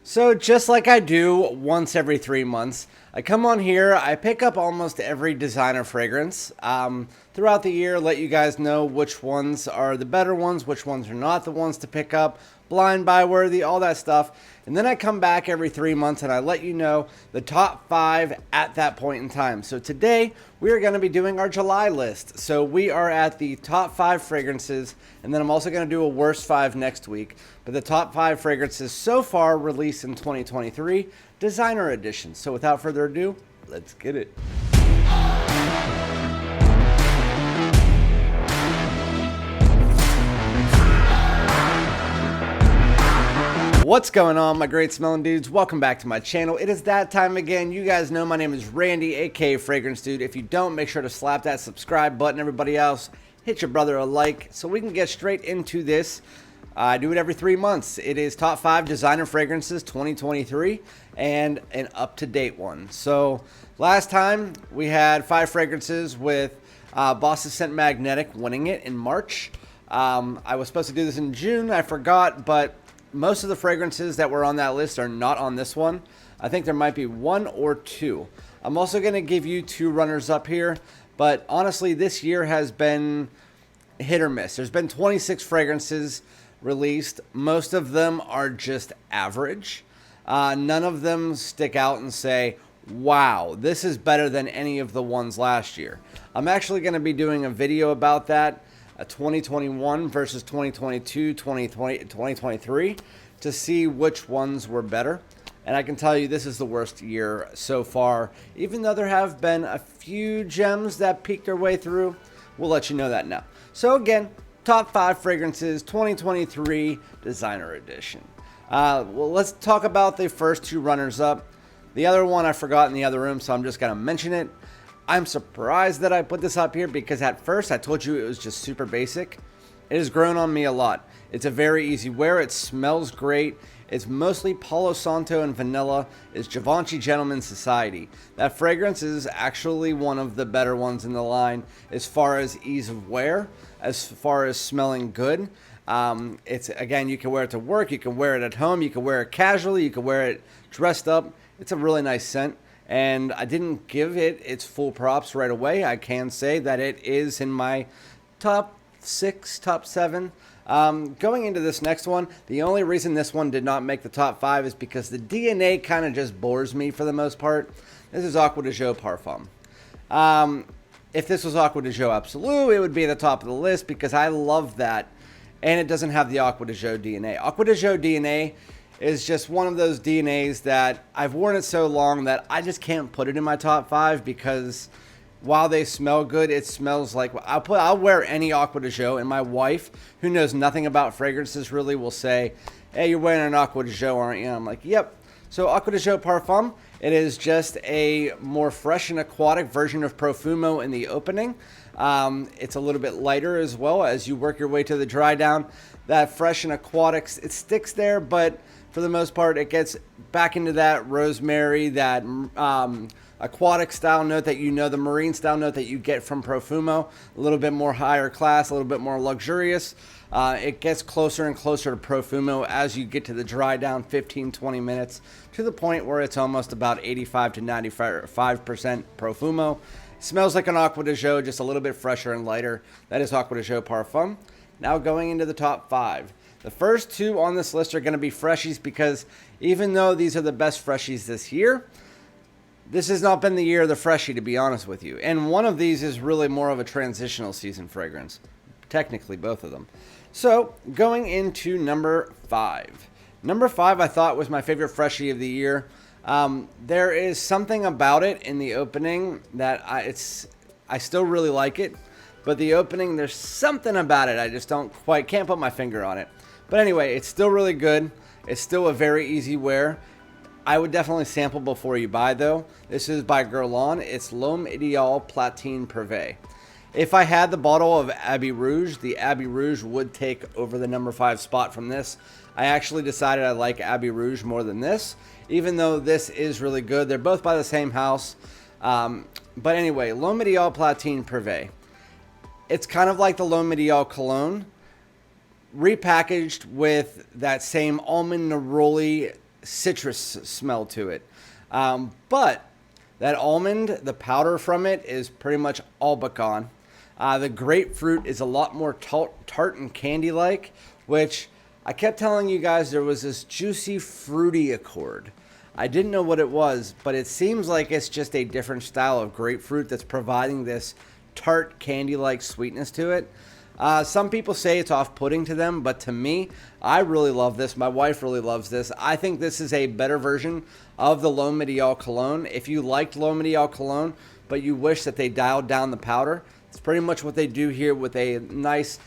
So just like I do once every 3 months, I come on here, I pick up almost every designer fragrance throughout the year, let you guys know which ones are the better ones, which ones are not the ones to pick up, blind buy worthy, all that stuff. And then I come back every 3 months and I let you know the top 5 at that point in time. So today we are going to be doing our July list. So we are at the top 5 fragrances, and then I'm also going to do a worst 5 next week. But the top 5 fragrances so far released in 2023, designer edition. So without further ado, let's get it. What's going on, my great smelling dudes? Welcome back to my channel. It is that time again. You guys know my name is Randy, aka Fragrance Dude. If you don't, make sure to slap that subscribe button. Everybody else, hit your brother a like so we can get straight into this. I do it every 3 months. It is top 5 designer fragrances 2023 and an up-to-date one. So last time we had 5 fragrances with Boss's Scent Magnetic winning it in March. I was supposed to do this in June. I forgot, but most of the fragrances that were on that list are not on this one. I think there might be 1 or 2. I'm also going to give you 2 runners up here, but honestly, this year has been hit or miss. There's been 26 fragrances released. Most of them are just average. None of them stick out and say, wow, this is better than any of the ones last year. I'm actually going to be doing a video about that. 2021 versus 2022, 2020, 2023 to see which ones were better. And I can tell you this is the worst year so far. Even though there have been a few gems that peeked their way through, we'll let you know that now. So again, top 5 fragrances 2023 designer edition. Well, let's talk about the first 2 runners up. The other one I forgot in the other room, so I'm just going to mention it. I'm surprised that I put this up here because at first I told you it was just super basic. It has grown on me a lot. It's a very easy wear. It smells great. It's mostly Palo Santo and vanilla. It's Givenchy Gentleman's Society. That fragrance is actually one of the better ones in the line as far as ease of wear, as far as smelling good. It's, again, you can wear it to work. You can wear it at home. You can wear it casually. You can wear it dressed up. It's a really nice scent. And I didn't give it its full props right away. I can say that it is in my top 6, top 7. Going into this next one, the only reason this one did not make the top 5 is because the DNA kind of just bores me for the most part. This is Acqua de Joe Parfum. If this was Acqua de Joe Absolute, it would be at the top of the list because I love that. And it doesn't have the Acqua de Joe DNA. Acqua de Joe DNA is just one of those DNAs that I've worn it so long that I just can't put it in my top 5 because while they smell good, it smells like I'll wear any Acqua de Joe, and my wife, who knows nothing about fragrances really, will say, "Hey, you're wearing an Acqua de Joe, aren't you?" And I'm like, "Yep." So Acqua de Joe Parfum, it is just a more fresh and aquatic version of Profumo in the opening. It's a little bit lighter as well as you work your way to the dry down. That fresh and aquatics, it sticks there, but for the most part, it gets back into that rosemary, that aquatic style note that you know, the marine style note that you get from Profumo. A little bit more higher class, a little bit more luxurious. It gets closer and closer to Profumo as you get to the dry down 15-20 minutes to the point where it's almost about 85 to 95% Profumo. It smells like an Acqua de Joe, just a little bit fresher and lighter. That is Acqua de Joe Parfum. Now going into the top 5. The first 2 on this list are going to be freshies because even though these are the best freshies this year, this has not been the year of the freshie, to be honest with you. And one of these is really more of a transitional season fragrance. Technically, both of them. So, going into number 5. Number 5 I thought was my favorite freshie of the year. There is something about it in the opening that I still really like it. But the opening, there's something about it. I just can't put my finger on it. But anyway, it's still really good. It's still a very easy wear. I would definitely sample before you buy, though. This is by Guerlain. It's Lhomme Ideal Platine Prive. If I had the bottle of Abbey Rouge, the Abbey Rouge would take over the number 5 spot from this. I actually decided I like Abbey Rouge more than this, even though this is really good. They're both by the same house. But anyway, Lhomme Ideal Platine Prive. It's kind of like the Lhomme Ideal Cologne, repackaged with that same almond neroli citrus smell to it. But that almond, the powder from it is pretty much all but gone. The grapefruit is a lot more tart and candy-like, which I kept telling you guys there was this juicy, fruity accord. I didn't know what it was, but it seems like it's just a different style of grapefruit that's providing this tart, candy-like sweetness to it. Some people say it's off-putting to them, but to me, I really love this. My wife really loves this. I think this is a better version of the L'Homme Ideal cologne. If you liked L'Homme Ideal cologne, but you wish that they dialed down the powder, it's pretty much what they do here with a nice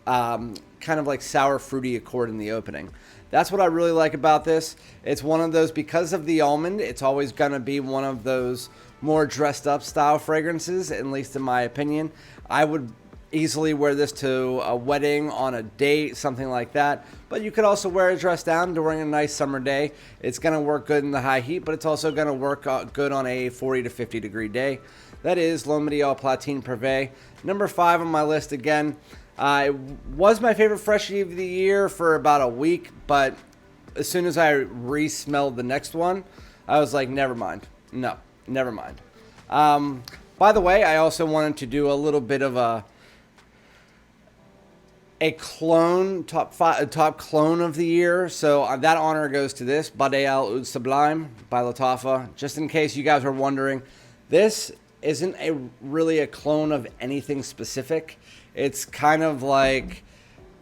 kind of like sour fruity accord in the opening. That's what I really like about this. It's one of those, because of the almond, it's always going to be one of those more dressed up style fragrances, at least in my opinion. I would easily wear this to a wedding, on a date, something like that. But you could also wear it dressed down during a nice summer day. It's going to work good in the high heat, but it's also going to work good on a 40 to 50 degree day. That is L'Homme Ideal Platine Prive. Number 5 on my list again. It was my favorite freshie of the year for about a week, but as soon as I re-smelled the next one, I was like, never mind. No, never mind. By the way, I also wanted to do a little bit of a clone, top clone of the year. So that honor goes to this, Bade'e Sublime by Lattafa. Just in case you guys were wondering, this isn't really a clone of anything specific. It's kind of like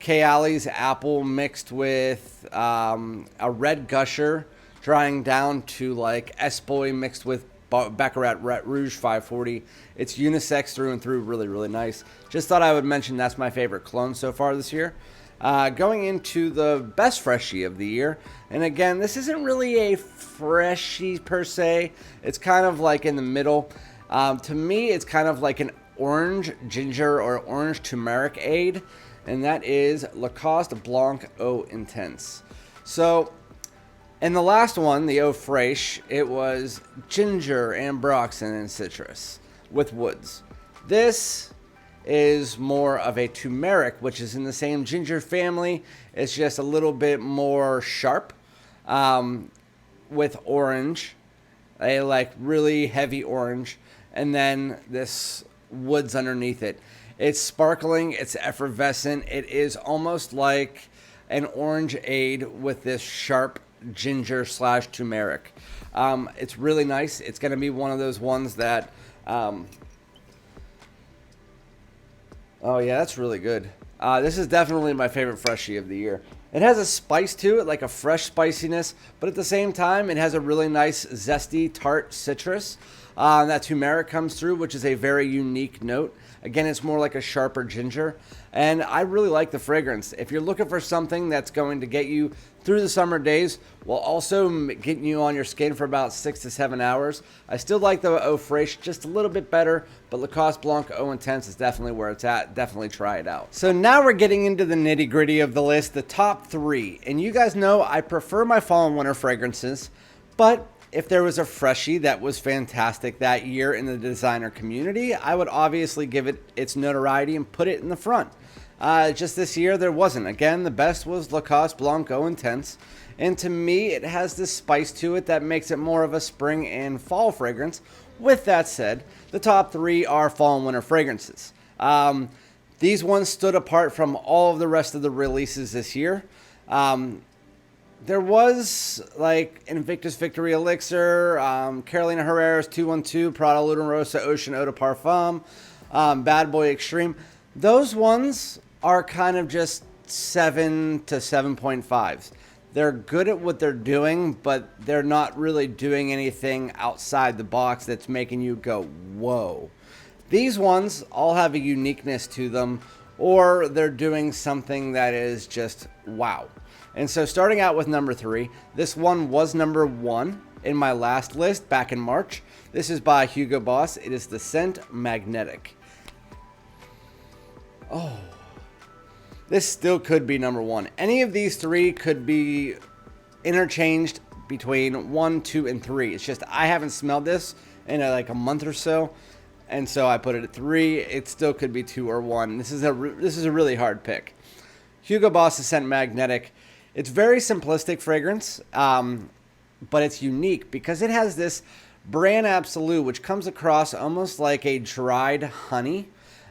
Kayali's apple mixed with a red gusher drying down to like S-Boy mixed with Baccarat Rouge 540. It's unisex through and through, really, really nice. Just thought I would mention that's my favorite clone so far this year. Going into the best freshie of the year, and again, this isn't really a freshie per se. It's kind of like in the middle. To me, it's kind of like an orange ginger or orange turmeric aid, and that is Lacoste Blanc Eau Intense. So in the last one, the Eau Fraiche, it was ginger, ambroxan, and citrus with woods. This is more of a turmeric, which is in the same ginger family. It's just a little bit more sharp with orange, a like really heavy orange, and then this woods underneath it. It's sparkling, it's effervescent. It is almost like an orangeade with this sharp ginger / turmeric. It's really nice. It's going to be one of those ones that oh yeah, that's really good. This is definitely my favorite freshie of the year. It has a spice to it, like a fresh spiciness, but at the same time, it has a really nice, zesty, tart citrus. That turmeric comes through, which is a very unique note. Again, it's more like a sharper ginger, and I really like the fragrance. If you're looking for something that's going to get you through the summer days while also getting you on your skin for about 6 to 7 hours, I still like the Eau Fraiche just a little bit better, but Lacoste Blanc Eau Intense is definitely where it's at. Definitely try it out. So now we're getting into the nitty gritty of the list, the top 3. And you guys know I prefer my fall and winter fragrances, but if there was a freshie that was fantastic that year in the designer community, I would obviously give it its notoriety and put it in the front. Just this year, there wasn't. Again, the best was Lacoste Blanc Eau Intense. And to me, it has this spice to it that makes it more of a spring and fall fragrance. With that said, the top 3 are fall and winter fragrances. These ones stood apart from all of the rest of the releases this year. There was like Invictus Victory Elixir, Carolina Herrera's 212, Prada Luna Rosa Ocean Eau de Parfum, Bad Boy Extreme. Those ones are kind of just 7 to 7.5s. They're good at what they're doing, but they're not really doing anything outside the box that's making you go, whoa. These ones all have a uniqueness to them, or they're doing something that is just wow. And so starting out with number 3, this one was number 1 in my last list back in March. This is by Hugo Boss. It is the scent Magnetic. Oh, this still could be number 1. Any of these 3 could be interchanged between 1, 2, and 3. It's just I haven't smelled this in like a month or so, and so I put it at 3. It still could be 2 or 1. This is a really hard pick. Hugo Boss' scent Magnetic It's very simplistic fragrance, but it's unique because it has this brand absolute, which comes across almost like a dried honey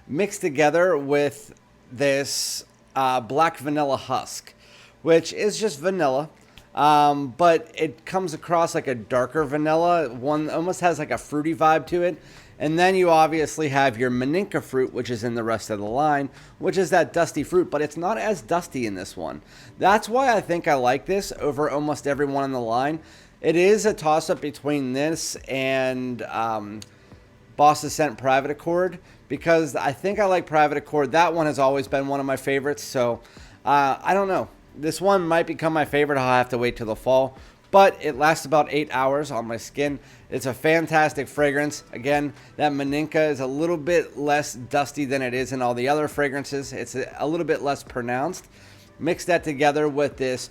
mixed together with this black vanilla husk, which is just vanilla. But it comes across like a darker vanilla. One almost has like a fruity vibe to it. And then you obviously have your Maninka fruit, which is in the rest of the line, which is that dusty fruit, but it's not as dusty in this one. That's why I think I like this over almost everyone in the line. It is a toss-up between this and Boss Ascent Private Accord, because I think I like Private Accord. That one has always been one of my favorites, so I don't know. This one might become my favorite. I'll have to wait till the fall. But it lasts about 8 hours on my skin. It's a fantastic fragrance. Again, that Maninka is a little bit less dusty than it is in all the other fragrances. It's a little bit less pronounced. Mix that together with this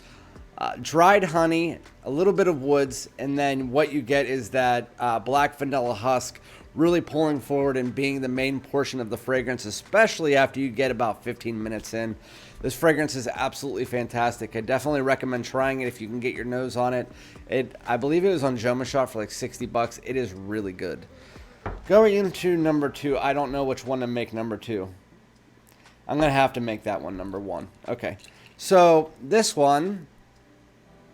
dried honey, a little bit of woods, and then what you get is that black vanilla husk really pulling forward and being the main portion of the fragrance, especially after you get about 15 minutes in. This fragrance is absolutely fantastic. I definitely recommend trying it if you can get your nose on it. I believe it was on Givenchy for like 60 bucks. It is really good. Going into number 2, I don't know which one to make number 2. I'm going to have to make that one number 1. Okay. So this one,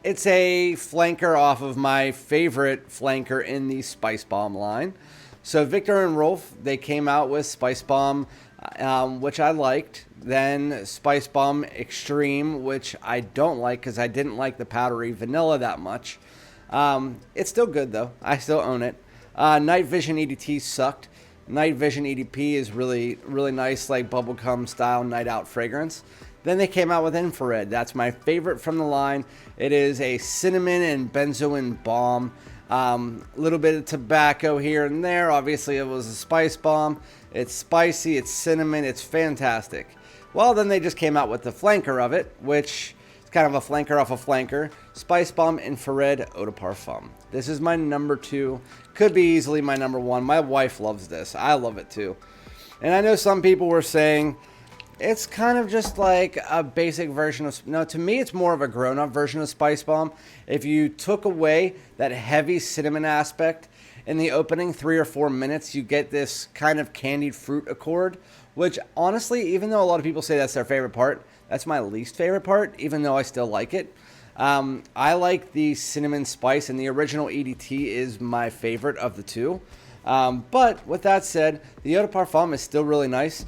it's a flanker off of my favorite flanker in the Spicebomb line. So Viktor and Rolf, they came out with Spicebomb, which I liked. Then Spicebomb Extreme, which I don't like because I didn't like the powdery vanilla that much. It's still good though. I still own it. Night Vision EDT sucked. Night Vision EDP is really, really nice, like bubblegum style night out fragrance. Then they came out with Infrared. That's my favorite from the line. It is a cinnamon and benzoin balm. Little bit of tobacco here and there. Obviously, it was a spice bomb. It's spicy. It's cinnamon. It's fantastic. Well, then they just came out with the flanker of it, which is kind of a flanker off a flanker. Spicebomb Infrared Eau de Parfum. This is my number 2. Could be easily my number 1. My wife loves this. I love it too. And I know some people were saying it's kind of just like a basic version of... No, to me, it's more of a grown-up version of Spicebomb. If you took away that heavy cinnamon aspect in the opening 3 or 4 minutes, you get this kind of candied fruit accord, which honestly, even though a lot of people say that's their favorite part, that's my least favorite part, even though I still like it. I like the cinnamon spice, and the original EDT is my favorite of the two. But with that said, the Eau de Parfum is still really nice.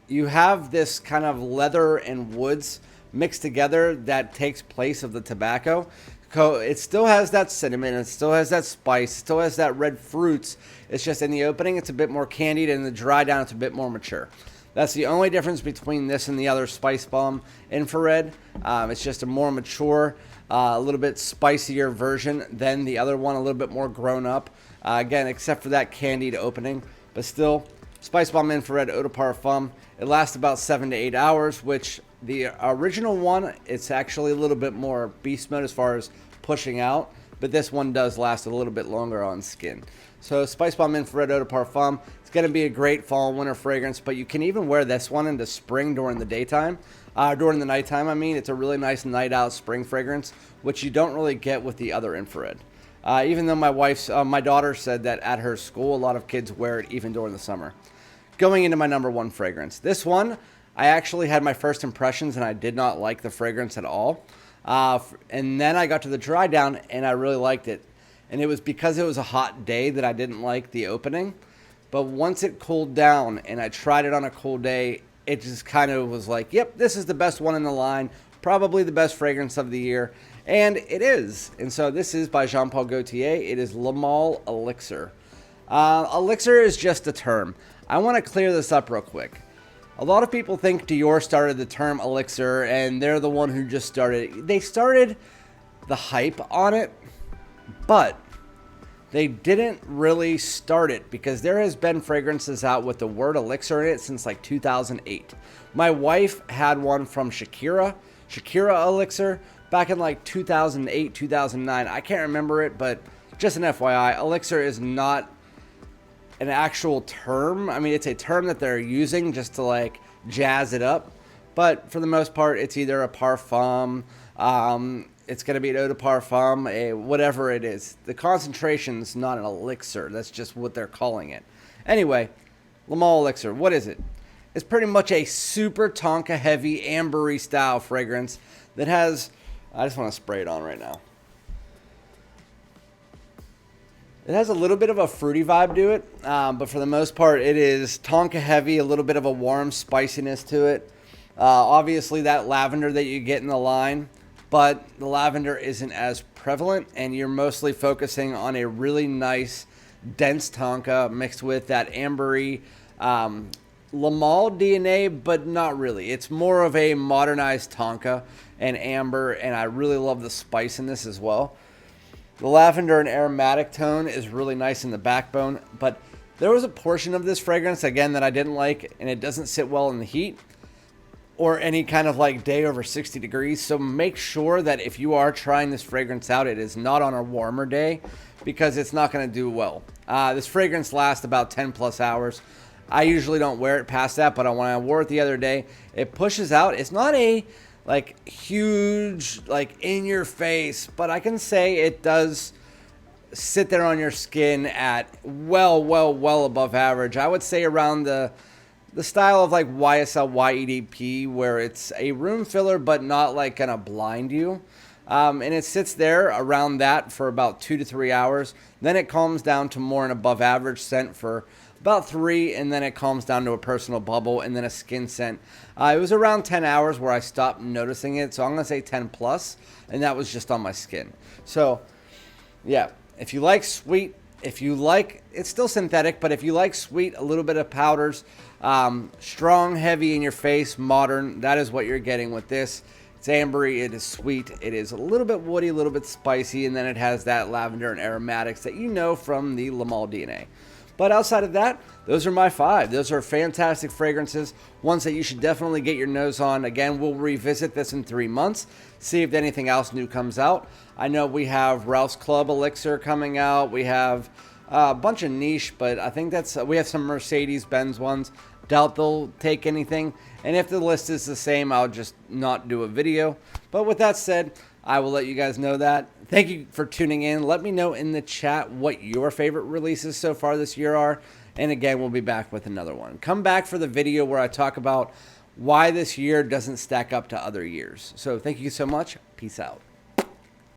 You have this kind of leather and woods mixed together that takes place of the tobacco. It still has that cinnamon, it still has that spice, it still has that red fruits. It's just in the opening, it's a bit more candied, and in the dry down, it's a bit more mature. That's the only difference between this and the other Spicebomb Infrared. It's just a more mature, a little bit spicier version than the other one, a little bit more grown up. Again, except for that candied opening, but still, Spicebomb Infrared Eau de Parfum. It lasts about 7 to 8 hours, which the original one, it's actually a little bit more beast mode as far as pushing out, but this one does last a little bit longer on skin. So Spicebomb Infrared Eau de Parfum, it's going to be a great fall and winter fragrance, but you can even wear this one into spring during the daytime. During the nighttime, I mean. It's a really nice night out spring fragrance, which you don't really get with the other infrared. Even though my daughter said that at her school, a lot of kids wear it even during the summer. Going into my number 1 fragrance. This one, I actually had my first impressions and I did not like the fragrance at all. And then I got to the dry down and I really liked it. And it was because it was a hot day that I didn't like the opening. But once it cooled down and I tried it on a cool day, it just kind of was like, yep, this is the best one in the line. Probably the best fragrance of the year. And it is. And so this is by Jean Paul Gaultier. It is Male Elixir. Elixir is just a term. I want to clear this up real quick. A lot of people think Dior started the term elixir and they're the one who just started. They started the hype on it, but they didn't really start it because there has been fragrances out with the word elixir in it since like 2008. My wife had one from Shakira Elixir, back in like 2008, 2009. I can't remember it, but just an FYI, elixir is not an actual term. I mean, it's a term that they're using just to like jazz it up, but for the most part, it's either a parfum, It's going to be an eau de parfum, whatever it is. The concentration's not an elixir. That's just what they're calling it. Anyway, Male Elixir, what is it? It's pretty much a super tonka heavy ambery style fragrance that has, I just want to spray it on right now. It has a little bit of a fruity vibe to it, but for the most part, it is tonka heavy, a little bit of a warm spiciness to it. Obviously, that lavender that you get in the line, but the lavender isn't as prevalent, and you're mostly focusing on a really nice, dense tonka mixed with that ambery Lhomme DNA, but not really. It's more of a modernized tonka and amber, and I really love the spice in this as well. The lavender and aromatic tone is really nice in the backbone, but there was a portion of this fragrance, again, that I didn't like, and it doesn't sit well in the heat or any kind of like day over 60 degrees. So make sure that if you are trying this fragrance out, it is not on a warmer day because it's not going to do well. This fragrance lasts about 10 plus hours. I usually don't wear it past that, but when I wore it the other day, it pushes out. It's not a like huge, like in your face, but I can say it does sit there on your skin at well above average. I would say around the style of like YSL EDP, where it's a room filler, but not like gonna blind you. And it sits there around that for about 2 to 3 hours. Then it calms down to more an above average scent for about 3, and then it calms down to a personal bubble and then a skin scent. It was around 10 hours where I stopped noticing it, so I'm gonna say 10 plus, and that was just on my skin. So yeah, if you like sweet, if you like, it's still synthetic, but if you like sweet, a little bit of powders, strong, heavy in your face, modern, that is what you're getting with this. It's ambery, it is sweet, it is a little bit woody, a little bit spicy, and then it has that lavender and aromatics that you know from the Lhomme DNA. But outside of that, those are my 5. Those are fantastic fragrances, ones that you should definitely get your nose on. Again, we'll revisit this in 3 months, see if anything else new comes out. I know we have Ralph's Club Elixir coming out. We have a bunch of niche, but I think we have some Mercedes-Benz ones. Doubt they'll take anything. And if the list is the same, I'll just not do a video. But with that said, I will let you guys know that. Thank you for tuning in. Let me know in the chat what your favorite releases so far this year are. And again, we'll be back with another one. Come back for the video where I talk about why this year doesn't stack up to other years. So thank you so much. Peace out.